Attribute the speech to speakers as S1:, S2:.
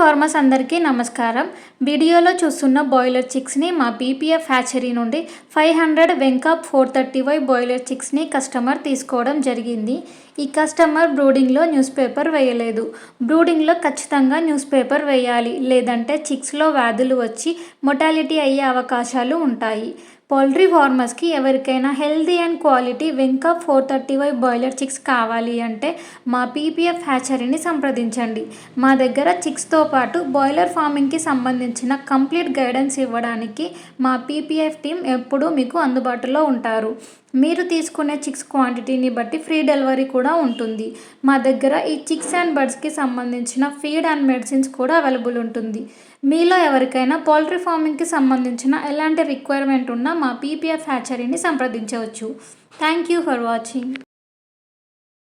S1: Farmers అందరికీ నమస్కారం. వీడియోలో చూస్తున్న బాయిలర్ చిక్స్ని మా పీపీఎఫ్ హ్యాచరీ నుండి 500 వెంకాప్ 430Y బాయిలర్ చిక్స్ని కస్టమర్ తీసుకోవడం జరిగింది. ఈ కస్టమర్ బ్రూడింగ్లో న్యూస్ పేపర్ వేయలేదు. బ్రూడింగ్లో ఖచ్చితంగా న్యూస్ పేపర్ వేయాలి, లేదంటే చిక్స్లో వ్యాధులు వచ్చి మొటాలిటీ అయ్యే అవకాశాలు ఉంటాయి. పౌల్ట్రీ ఫార్మర్స్కి ఎవరికైనా healthy and quality Vencobb 430Y broiler chicks కావాలి అంటే మా పీపీఎఫ్ హ్యాచరీని సంప్రదించండి. మా దగ్గర చిక్స్తో పాటు బాయిలర్ ఫార్మింగ్కి సంబంధించిన కంప్లీట్ గైడెన్స్ ఇవ్వడానికి మా పీపీఎఫ్ టీం ఎప్పుడూ మీకు అందుబాటులో ఉంటారు. మీరు తీసుకునే చిక్స్ క్వాంటిటీని బట్టి ఫ్రీ డెలివరీ కూడా ఉంటుంది. మా దగ్గర ఈ చిక్స్ అండ్ బర్డ్స్కి సంబంధించిన ఫీడ్ అండ్ మెడిసిన్స్ కూడా అవైలబుల్ ఉంటుంది. మీలో ఎవరికైనా పౌల్ట్రీ ఫార్మింగ్కి సంబంధించిన ఎలాంటి రిక్వైర్మెంట్ ఉన్నా మా పీపీఎఫ్ హ్యాచరీని సంప్రదించవచ్చు. Thank you for watching.